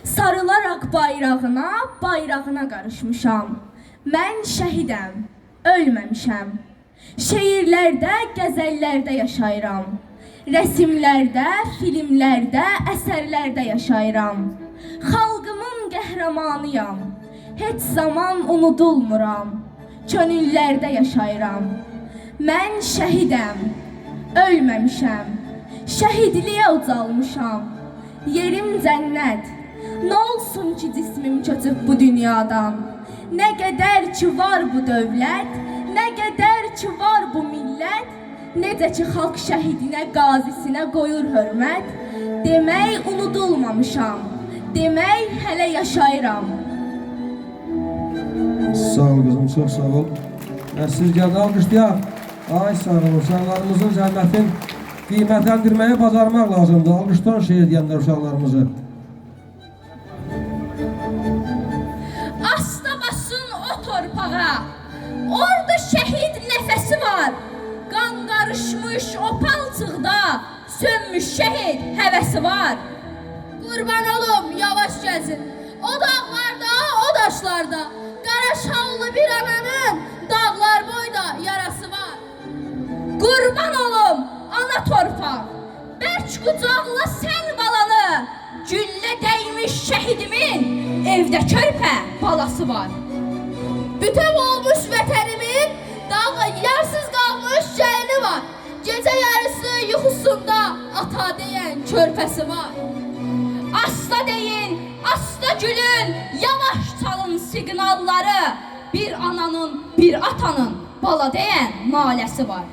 Sarılaraq bayrağına, bayrağına qarışmışam. Mən şəhidəm, ölməmişəm. Şeirlərdə, qəzəllərdə yaşayıram. Rəsimlərdə, filmlərdə, əsərlərdə yaşayıram. Xalqımın qəhrəmanıyam. Heç zaman unudulmuram. Könüllərdə yaşayıram. Mən şəhidəm, ölməmişəm. Şəhidliyə ucalmışam. Yerim cənnət. Nə olsun ki cismim köçüb bu dünyadan. Nə qədər ki var bu dövlət, nə qədər ki var bu millət, necə ki xalq şəhidinə, qazisinə qoyur hörmət, demək unudulmamışam, demək hələ yaşayıram. Sağ ol qızım, çox sağ ol. Siz gəldi alqışlayaq. Ay sağ olun, uşaqlarımızın zəhmətin qiymətləndirməyi bacarmaq lazımdır. Alqışdan şeir deyənlər uşaqlarımızı. Asta basın o torpağa, orada şəhid nəfəsi var. Qan qarışmış o palçıqda, sönmüş şəhid həvəsi var. Qurban olum, yavaş gəzin. O dağlarda, o daşlarda, qara şallı bir ananın dağlar boyda yarası var. Qurban olum, ana torpaq, bərk qucaqla sən balanı. Güllə dəymiş şəhidimin evdə körpə balası var. Bütöv olmuş vətənimin yarsız qalmış gəlini var. Gecə yarısı yuxusunda ata deyən körpəsi var. Asta deyin, asta gülün, yavaş çalın siqnalları. Bir ananın, bir atanın bala deyən naləsi var.